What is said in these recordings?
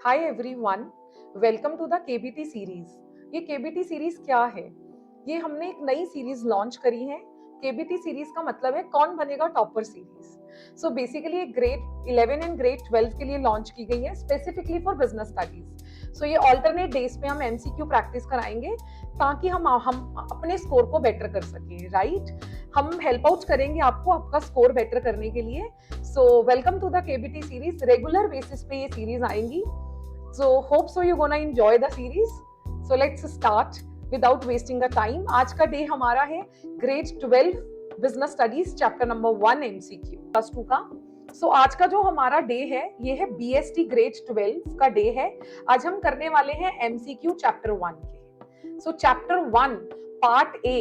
Hi everyone, welcome to the KBT series. ये KBT series क्या है? ये हमने एक नई सीरीज लॉन्च करी है। केबीटी सीरीज का मतलब है कौन बनेगा टॉपर सीरीज। सो बेसिकली ये ग्रेड 11 एंड ग्रेड 12 के लिए लॉन्च की गई है, स्पेसिफिकली फॉर बिजनेस स्टडीज। सो ये ऑल्टरनेट डेज पे हम एमसीक्यू प्रैक्टिस कराएंगे ताकि हम अपने स्कोर को बेटर कर सकें, राइट? हम हेल्प आउट करेंगे आपको आपका स्कोर बेटर करने के लिए। So welcome to the KBT series. Regular basis पे ये सीरीज आएंगी। So hope so you're gonna enjoy the series. So let's start without wasting the time. आज का डे हमारा है grade 12 business studies chapter number 1 MCQ plus 2 का। So आज का जो हमारा डे है ये है बीएसटी ग्रेड 12 का डे है। आज हम करने वाले हैं एमसीक्यू चैप्टर 1 के। So chapter 1 part A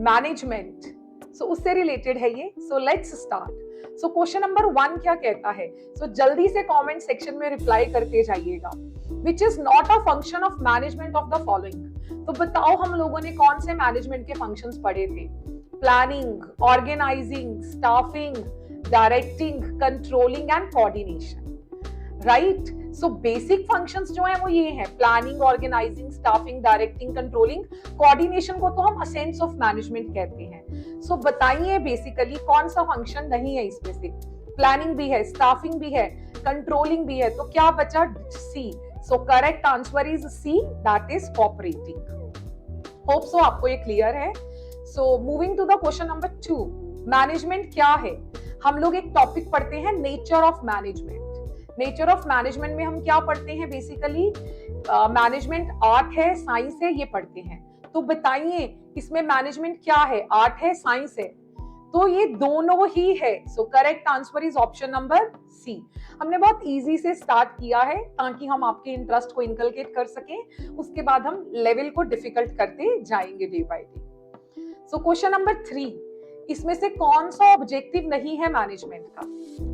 management, so उससे रिलेटेड है ये। So let's start. So question number 1 क्या कहता है? सो जल्दी से कमेंट सेक्शन में रिप्लाई करते जाइएगा। Which is not a function of management of the following. तो बताओ हम लोगों ने कौन से मैनेजमेंट के फंक्शंस पढ़े थे? Planning, organising, staffing, directing, controlling and coordination, right? So basic functions जो है वो ये है, planning, organising, staffing, directing, controlling, coordination को तो हम असेंस ऑफ मैनेजमेंट कहते हैं। सो बताइए बेसिकली कौन सा फंक्शन नहीं है इसमें से? प्लानिंग भी है, स्टाफिंग भी है, कंट्रोलिंग भी है, तो क्या बचा? C. So correct answer is C, that is cooperating. Hope so आपको ये क्लियर है। So moving to the question number 2, management क्या है? हम लोग एक टॉपिक पढ़ते हैं nature of management. Nature of management में हम क्या पढ़ते हैं? बेसिकली मैनेजमेंट आर्ट है, साइंस है, ये पढ़ते हैं। तो बताइए इसमें मैनेजमेंट क्या है? आर्ट है, साइंस है, तो ये दोनों ही है। So correct answer is option number C. हमने बहुत इजी से स्टार्ट किया है ताकि हम आपके इंटरेस्ट को इनकलकेट कर सकें, उसके बाद हम लेवल को डिफिकल्ट करते जाएंगे day by day. So question number 3, इसमें से कौन सा ऑब्जेक्टिव नहीं है मैनेजमेंट का?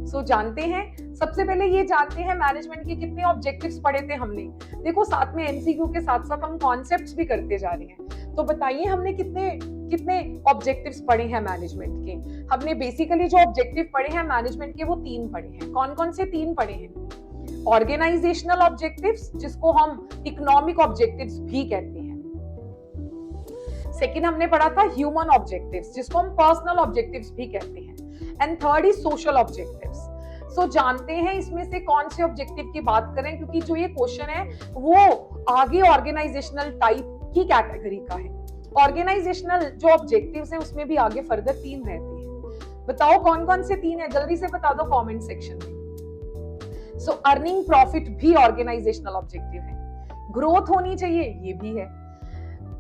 सो जानते हैं, सबसे पहले ये जानते हैं मैनेजमेंट के कितने ऑब्जेक्टिव्स पढ़े थे हमने। देखो साथ में एमसीक्यू के साथ साथ हम कॉन्सेप्ट्स भी करते जा रहे हैं। तो बताइए हमने कितने कितने ऑब्जेक्टिव्स पढ़े हैं मैनेजमेंट के? हमने बेसिकली जो ऑब्जेक्टिव पढ़े हैं मैनेजमेंट के वो 3 पढ़े हैं। कौन कौन से 3 पढ़े हैं? ऑर्गेनाइजेशनल ऑब्जेक्टिव्स, जिसको हम इकोनॉमिक ऑब्जेक्टिव्स भी कहते हैं। सेकेंड हमने पढ़ा था ह्यूमन ऑब्जेक्टिव्स, जिसको हम पर्सनल ऑब्जेक्टिव्स भी कहते हैं। And third is social objectives. So जानते हैं इसमें से कौन से ऑब्जेक्टिव की बात करें, क्योंकि जो ये क्वेश्चन है वो आगे ऑर्गेनाइजेशनल टाइप की कैटेगरी का है। ऑर्गेनाइजेशनल जो ऑब्जेक्टिव्स हैं उसमें भी आगे फर्दर 3 रहते हैं। बताओ कौन कौन से 3 है? जल्दी से बता दो कमेंट सेक्शन में। सो अर्निंग प्रॉफिट भी ऑर्गेनाइजेशनल ऑब्जेक्टिव है। ग्रोथ होनी चाहिए, ये भी है।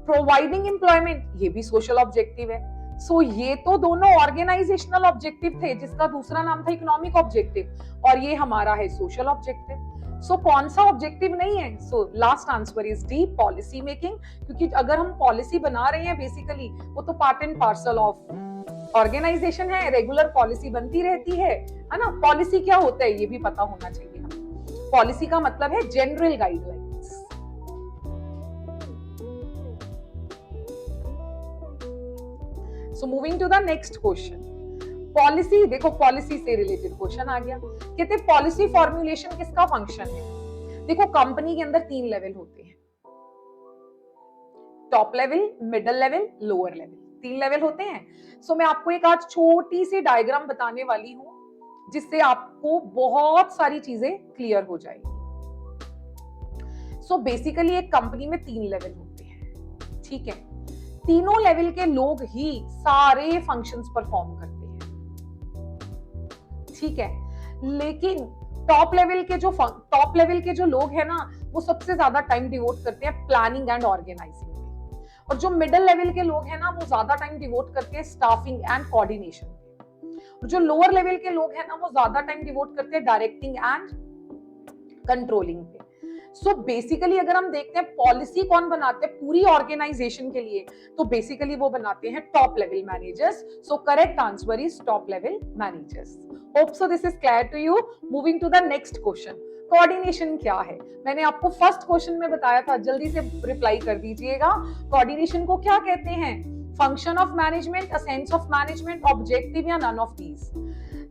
प्रोवाइडिंग एम्प्लॉयमेंट, ये भी सोशल ऑब्जेक्टिव है। सो ये तो दोनों ऑर्गेनाइजेशनल ऑब्जेक्टिव थे, जिसका दूसरा नाम था इकोनॉमिक ऑब्जेक्टिव, और ये हमारा है सोशल ऑब्जेक्टिव। सो कौन सा ऑब्जेक्टिव नहीं है? So last answer is D, policy making. क्योंकि अगर हम पॉलिसी बना रहे हैं बेसिकली वो तो part and parcel of organisation है। रेगुलर पॉलिसी बनती रहती है ना? पॉलिसी क्या होता है ये भी पता होना चाहिए हमें। पॉलिसी का मतलब है general guidelines. So moving to the next question, policy. देखो पॉलिसी से रिलेटेड क्वेश्चन आ गया। कहते पॉलिसी फॉर्मुलेशन किसका फंक्शन है? देखो कंपनी के अंदर 3 लेवल होते हैं, top level, middle level, lower level, 3 level होते हैं। सो मैं आपको एक आज छोटी सी डायग्राम बताने वाली हूं जिससे आपको बहुत सारी चीजें क्लियर हो जाएगी। सो बेसिकली एक कंपनी में 3 लेवल होते हैं, ठीक है? तीनों लेवल के लोग ही सारे फंक्शंस परफॉर्म करते हैं, ठीक है? लेकिन टॉप लेवल के जो लोग हैं ना, वो सबसे ज्यादा टाइम डिवोट करते हैं प्लानिंग एंड ऑर्गेनाइजिंग में, और जो मिडिल लेवल के लोग हैं ना, वो ज्यादा टाइम डिवोट करते हैं स्टाफिंग एंड कोऑर्डिनेशन में, और जो लोअर लेवल के लोग हैं ना, वो ज्यादा टाइम डिवोट करते हैं डायरेक्टिंग एंड कंट्रोलिंग पे। सो बेसिकली अगर हम देखते हैं पॉलिसी कौन बनाते हैं पूरी ऑर्गेनाइजेशन के लिए, तो बेसिकली वो बनाते हैं top level managers. So correct answer is top level managers. Hope so this is clear to you. Moving to the next question, coordination क्या है? मैंने आपको फर्स्ट क्वेश्चन में बताया था, जल्दी से रिप्लाई कर दीजिएगा। कोऑर्डिनेशन को क्या कहते हैं? Function of management, a sense of management, objective या none of these?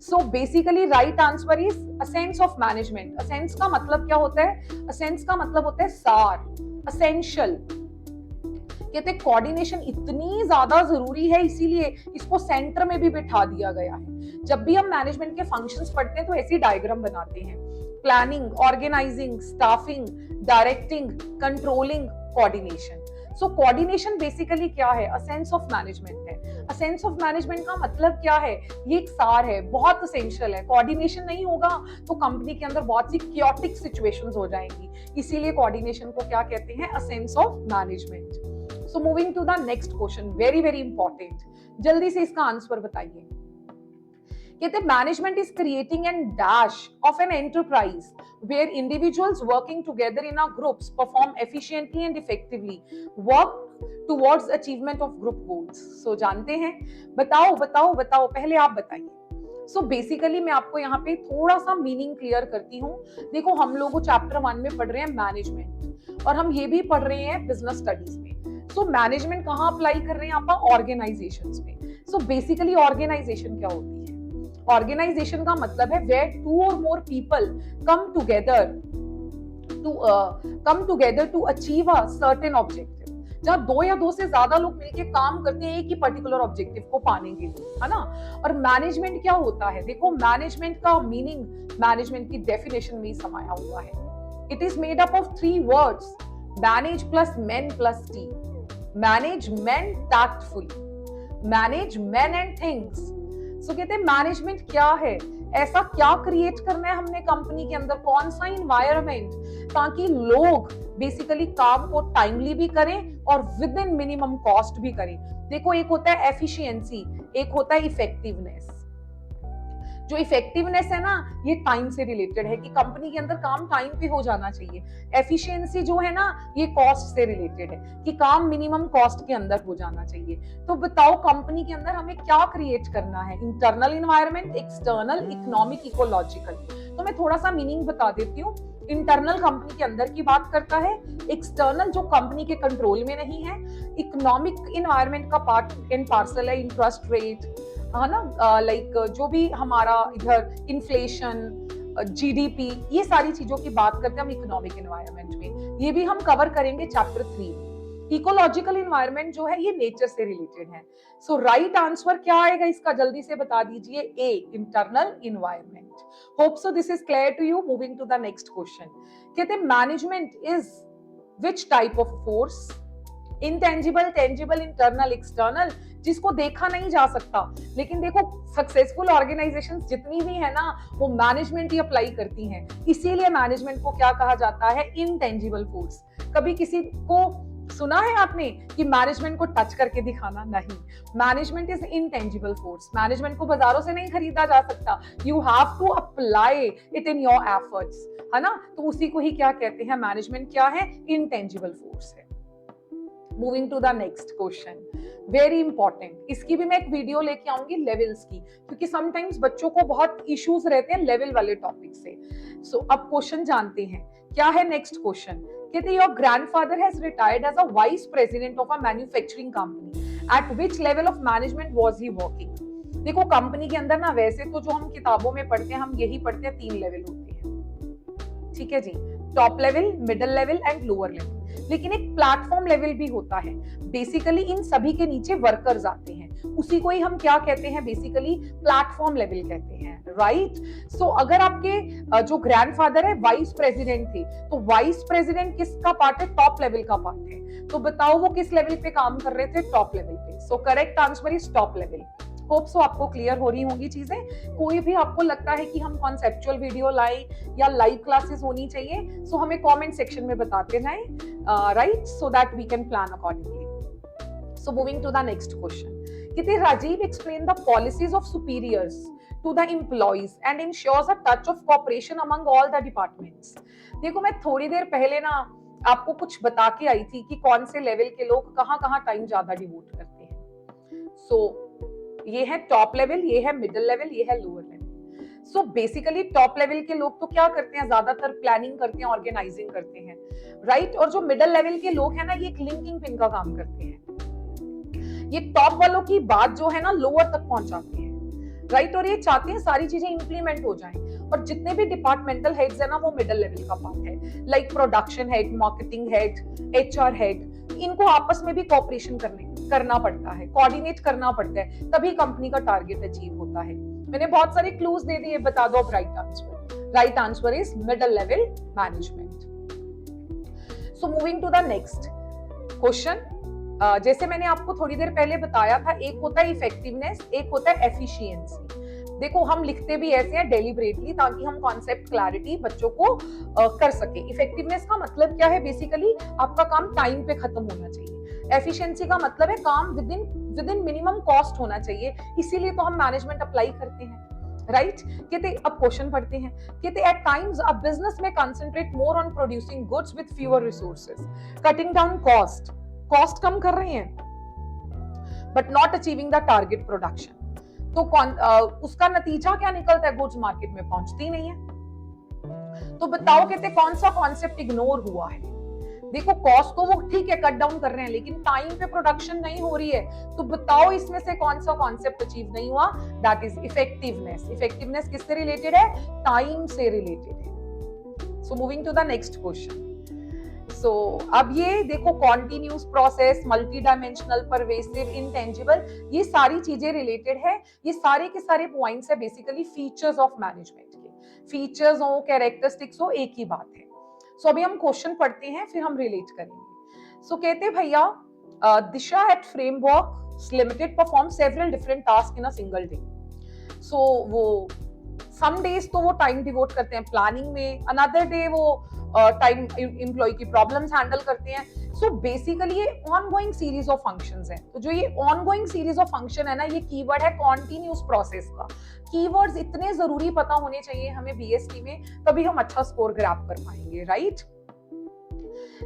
So basically right answer is essence of management. Essence का मतलब क्या होता है? असेंस का मतलब होता है सार, असेंशियल। कहते हैं कोऑर्डिनेशन इतनी ज्यादा जरूरी है, इसीलिए इसको सेंटर में भी बिठा दिया गया है। जब भी हम मैनेजमेंट के फंक्शंस पढ़ते हैं तो ऐसी डायग्राम बनाते हैं, planning, organising, staffing, directing, controlling, coordination. So coordination basically क्या है? असेंस ऑफ मैनेजमेंट है। असेंस ऑफ मैनेजमेंट का मतलब क्या है? ये एक सार है, बहुत असेंशियल है। कोऑर्डिनेशन नहीं होगा तो कंपनी के अंदर बहुत सी क्योटिक सिचुएशंस हो जाएंगी, इसीलिए कोऑर्डिनेशन को क्या कहते हैं? Essence of management. So moving to the next question, very very important, जल्दी से इसका आंसर बताइए। कहते हैं management is creating an dash of an enterprise where individuals working together in a groups perform efficiently and effectively work towards achievement of group goals. So जानते हैं, बताओ बताओ बताओ, पहले आप बताइए। सो बेसिकली मैं आपको यहाँ पे थोड़ा सा मीनिंग क्लियर करती हूँ। देखो हम लोग चैप्टर 1 में पढ़ रहे हैं मैनेजमेंट, और हम ये भी पढ़ रहे हैं बिजनेस स्टडीज में। सो मैनेजमेंट कहाँ अप्लाई कर रहे हैं आप? ऑर्गेनाइजेशंस में। सो बेसिकली ऑर्गेनाइजेशन क्या होती है? ऑर्गेनाइजेशन का मतलब है where two or more people come together to achieve a certain objective। जहाँ दो या दो से ज्यादा लोग मिलकर काम करते हैं एक ही पर्टिकुलर ऑब्जेक्टिव को पाने के लिए, है ना। और मैनेजमेंट क्या होता है? देखो मैनेजमेंट का मीनिंग मैनेजमेंट की डेफिनेशन में ही समाया हुआ है। It is made up of 3 words, manage plus men plus T. Manage men tactfully, manage men and things. So कहते हैं मैनेजमेंट क्या है? ऐसा क्या क्रिएट करना है हमने कंपनी के अंदर, कौन सा इन्वायरमेंट, ताकि लोग बेसिकली काम को टाइमली भी करें और विद इन मिनिमम कॉस्ट भी करें। देखो एक होता है एफिशिएंसी, एक होता है इफेक्टिवनेस। जो इफेक्टिवनेस है ना, ये टाइम से रिलेटेड है कि कंपनी के अंदर काम टाइम पे हो जाना चाहिए। एफिशिएंसी जो है ना, ये कॉस्ट से रिलेटेड है कि काम मिनिमम कॉस्ट के अंदर हो जाना चाहिए। तो बताओ कंपनी के अंदर हमें क्या क्रिएट करना है? Internal environment, external, economic, ecological. तो मैं थोड़ा सा मीनिंग बता देती हूँ। इंटरनल कंपनी के अंदर की बात करता है, एक्सटर्नल जो कंपनी के कंट्रोल में नहीं है, इकोनॉमिक इन्वायरमेंट का पार्ट एंड पार्सल है इंटरेस्ट रेट, है ना, लाइक जो भी हमारा इधर इन्फ्लेशन, जीडीपी, ये सारी चीजों की बात करते हैं हम इकोनॉमिक एनवायरनमेंट में। ये भी हम कवर करेंगे चैप्टर 3 में। इकोलॉजिकल एनवायरनमेंट जो है ये नेचर से रिलेटेड है। सो राइट आंसर क्या आएगा इसका? जल्दी से बता दीजिए। A, internal environment. Hope so this is clear to you. Moving to the next question. कहते हैं management is which type of force? Intangible, tangible, internal, external, जिसको देखा नहीं जा सकता। लेकिन देखो सक्सेसफुल ऑर्गेनाइजेशंस जितनी भी है ना, वो मैनेजमेंट ही अप्लाई करती हैं। इसीलिए मैनेजमेंट को क्या कहा जाता है? Intangible force. कभी किसी को सुना है आपने कि मैनेजमेंट को टच करके दिखाना? नहीं, management is intangible force. Management को बाजारों से नहीं खरीदा जा सकता। You have to apply it in your efforts, है ना। तो उसी को ही क्या कहते हैं? मैनेजमेंट क्या है? इंटेंजिबल फोर्स है। Moving to the next question, very important. इसकी भी मैं एक वीडियो लेके आऊंगी लेवल्स की, क्योंकि समटाइम्स बच्चों को बहुत इश्यूज रहते हैं लेवल वाले टॉपिक से। सो अब क्वेश्चन जानते हैं क्या है। नेक्स्ट क्वेश्चन कहते हैं your grandfather has retired as a vice president of a manufacturing company, at which level of management was he working? देखो कंपनी के अंदर ना, वैसे तो जो हम किताबों में पढ़ते हैं हम यही पढ़ते हैं 3 लेवल होते हैं, ठीक है जी, top level, middle level and lower level. लेकिन एक प्लेटफॉर्म लेवल भी होता है। बेसिकली इन सभी के नीचे वर्कर्स आते हैं, उसी को ही हम क्या कहते हैं? बेसिकली प्लेटफॉर्म लेवल कहते हैं, राइट। सो अगर आपके जो ग्रैंडफादर है वाइस प्रेसिडेंट थे, तो वाइस प्रेसिडेंट किसका पार्ट है? टॉप लेवल का पार्ट है। तो बताओ वो किस लेवल पे काम कर रहे थे? टॉप लेवल पे। सो correct answer is top level. Hope so आपको क्लियर हो रही होंगी चीजें। कोई भी आपको लगता है कि हम कॉन्सेप्चुअल वीडियो लाएं या लाइव क्लासेस होनी चाहिए, सो हमें कमेंट सेक्शन में बताते जाएं, right, so that we can plan accordingly. So moving to the next question, कहते Rajiv explain the policies of superiors to the employees and ensures a touch of cooperation among all the departments। देखो मैं थोड़ी देर पहले ना आपको कुछ बता के आई थी कि कौन से लेवल के लोग कहाँ टाइम ज्यादा डिवोट करते हैं। सो ये है टॉप लेवल, ये है मिडिल लेवल, ये है lower level. So basically top level के लोग तो क्या करते हैं? ज्यादातर प्लानिंग करते हैं, ऑर्गेनाइजिंग करते हैं, राइट। और जो मिडिल लेवल के लोग हैं ना, ये लिंकिंग पिन का काम करते हैं। ये टॉप वालों की बात जो है ना लोअर तक पहुंचाते हैं, राइट। और ये चाहते हैं सारी चीजें इंप्लीमेंट हो जाएं, और जितने भी डिपार्टमेंटल हेड्स है ना वो मिडिल लेवल का पार्ट है, like production head, marketing head, HR head, इनको आपस में भी कोऑपरेशन करना पड़ता है, कोऑर्डिनेट करना पड़ता है, तभी कंपनी का टारगेट अचीव होता है। मैंने बहुत सारे क्लूज दे दिए, बता दो अब right answer. Right answer is middle level management. So moving to the next question. जैसे मैंने आपको थोड़ी देर पहले बताया था, एक होता है इफेक्टिवनेस, एक होता है एफिशिएंसी। देखो हम लिखते भी ऐसे हैं डेलिबरेटली, ताकि हम कॉन्सेप्ट क्लैरिटी बच्चों को कर सके। इफेक्टिवनेस का मतलब क्या है, बेसिकली आपका काम टाइम पे खत्म होना चाहिए। एफिशिएंसी का मतलब है काम विद इन मिनिमम कॉस्ट होना चाहिए, इसीलिए तो हम मैनेजमेंट अप्लाई करते हैं, राइट। कहते अब क्वेश्चन पढ़ते हैं, कहते एट टाइम्स अ बिजनेस में concentrate more on producing goods with fewer resources, cutting down cost कम कर रहे हैं, but not achieving the target production. तो उसका नतीजा क्या निकलता है, गुड्स मार्केट में पहुंचती नहीं है। तो बताओ कहते कौन सा कॉन्सेप्ट इग्नोर हुआ है। देखो कॉस्ट को वो ठीक है कट डाउन कर रहे हैं, लेकिन टाइम पे प्रोडक्शन नहीं हो रही है, तो बताओ इसमें से कौन सा कॉन्सेप्ट अचीव नहीं हुआ, दैट इज इफेक्टिवनेस। इफेक्टिवनेस किससे रिलेटेड है, टाइम से रिलेटेड है। So moving to the next question. So अब ये देखो continuous process, multi dimensional, pervasive, intangible, ये सारी चीजें रिलेटेड है। ये सारे के सारे पॉइंट्स है बेसिकली फीचर्स ऑफ मैनेजमेंट के। फीचर्स हो, कैरेक्टरिस्टिक्स हो, एक ही बात है। सो अभी हम क्वेश्चन पढ़ते हैं, फिर हम रिलेट करेंगे। सो कहते भैया Disha at framework limited perform several different task in a single day. So वो सम डेज तो वो टाइम डिवोट करते हैं प्लानिंग में, अनदर डे वो टाइम एम्प्लॉय की प्रॉब्लम्स हैंडल करते हैं। सो बेसिकली ये ऑनगोइंग सीरीज ऑफ फंक्शंस हैं। तो जो ये ऑनगोइंग सीरीज ऑफ फंक्शन है ना, ये कीवर्ड है कॉन्टिन्यूस प्रोसेस का। कीवर्ड्स इतने जरूरी पता होने चाहिए हमें BST में, तभी हम अच्छा स्कोर ग्रैब कर पाएंगे, राइट।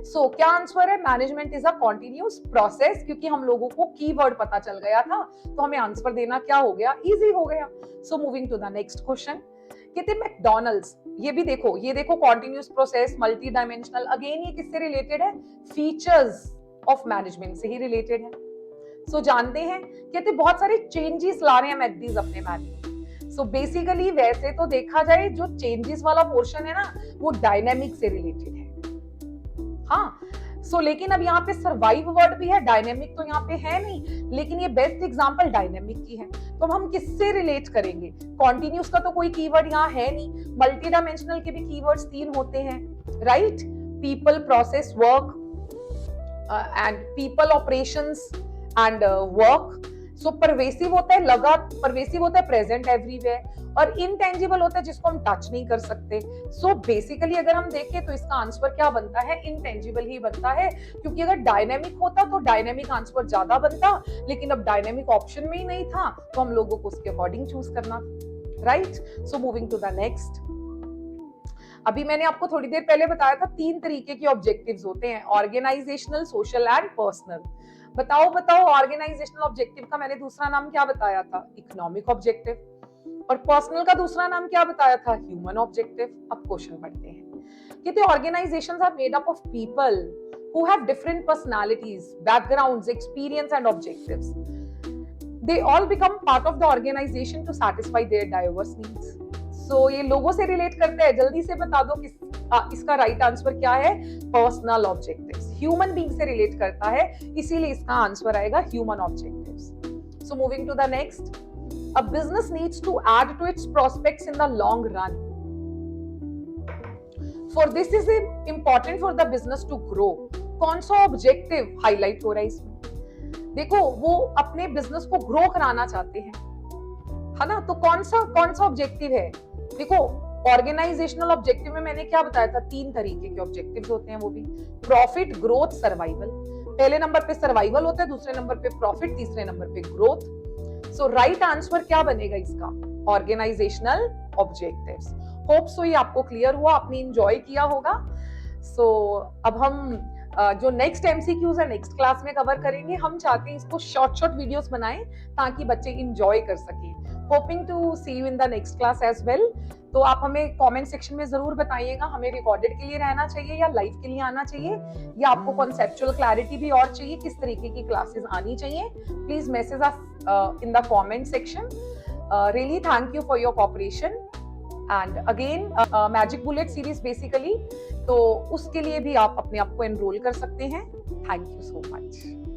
सो क्या आंसर है, management is a continuous process. क्योंकि हम लोगों को कीवर्ड पता चल गया था, तो हमें आंसर देना क्या हो गया, इजी हो गया। So moving to the next question. कहते मैकडॉनल्ड्स, ये भी देखो, ये देखो continuous process, multi dimensional, again ये किससे रिलेटेड है, फीचर्स ऑफ मैनेजमेंट से ही रिलेटेड है। सो जानते हैं, कहते बहुत सारे चेंजेस ला रहे हैं मैकडीज अपने मेन्यू। सो बेसिकली वैसे तो देखा जाए जो चेंजेस वाला पोर्शन है ना, वो डायनेमिक से रिलेटेड है। हाँ, सो लेकिन अब यहाँ पे सर्वाइव वर्ड भी है, डायनेमिक तो यहाँ पे है नहीं, लेकिन ये बेस्ट एग्जांपल डायनेमिक की है। तो हम किससे रिलेट करेंगे, कॉन्टिन्यूस का तो कोई कीवर्ड यहाँ है नहीं, मल्टी डायमेंशनल के भी कीवर्ड्स 3 होते हैं, right. People, process, work and people, operations and work. So pervasive होता है परवेसिव होता है प्रेजेंट एवरीवेयर, और इंटेंजिबल होता है जिसको हम टच नहीं कर सकते। सो बेसिकली अगर हम देखें तो इसका आंसर क्या बनता है, इंटेंजिबल ही बनता है। क्योंकि अगर डायनेमिक होता तो डायनेमिक आंसर ज्यादा बनता, लेकिन अब डायनेमिक ऑप्शन में ही नहीं था, तो हम लोगों को उसके अकॉर्डिंग चूज करना, right. So moving to the next. अभी मैंने आपको थोड़ी देर पहले बताया था 3 तरीके के ऑब्जेक्टिव्स होते हैं, ऑर्गेनाइजेशनल, सोशल एंड पर्सनल। बताओ ऑर्गेनाइजेशनल ऑब्जेक्टिव का मैंने दूसरा नाम क्या बताया था, इकोनॉमिक ऑब्जेक्टिव, और पर्सनल का दूसरा नाम क्या बताया था, ह्यूमन ऑब्जेक्टिव। अब क्वेश्चन पढ़ते हैं। कहते organisations are made up of people who have different personalities, backgrounds, experience and objectives. They all become part of the organisation to satisfy their diverse needs. So ये लोगों से रिलेट करते हैं, जल्दी से बता दो इसका राइट आंसर क्या है, पर्सनल ऑब्जेक्टिव्स। ह्यूमन बीइंग से रिलेट करता है, इसीलिए इसका आंसर आएगा human objectives. So moving to the next. A business needs to add to its prospects in the long run. For this is important for the business to grow. कौन सा objective highlight हो रहा है इसमें, देखो वो अपने बिजनेस को ग्रो कराना चाहते हैं, है ना। तो कौन सा ऑब्जेक्टिव है, देखो ऑर्गेनाइजेशनल ऑब्जेक्टिव में मैंने क्या बताया था, 3 तरीके के ऑब्जेक्टिव्स होते हैं, वो भी प्रॉफिट, ग्रोथ, सर्वाइवल। पहले नंबर पे सर्वाइवल होता है, दूसरे नंबर पे प्रॉफिट, तीसरे नंबर पे ग्रोथ। सो राइट आंसर क्या बनेगा इसका, ऑर्गेनाइजेशनल ऑब्जेक्टिव्स। होप सो ये आपको क्लियर हुआ, आपने एंजॉय किया होगा। सो अब हम जो नेक्स्ट MCQs है नेक्स्ट क्लास में कवर करेंगे। हम चाहते हैं इसको शॉर्ट वीडियोस बनाएं ताकि बच्चे एंजॉय कर सकें। Hoping to see you in the next class as well. तो आप हमें कमेंट सेक्शन में जरूर बताइएगा, हमें रिकॉर्डेड के लिए रहना चाहिए या लाइव के लिए आना चाहिए, या आपको कॉन्सेप्चुअल क्लैरिटी भी और चाहिए, किस तरीके की क्लासेस आनी चाहिए। Please message us in the comment section. Really thank you for your cooperation and again magic bullet series basically, तो उसके लिए भी आप अपने आप को एनरोल कर सकते हैं। Thank you so much.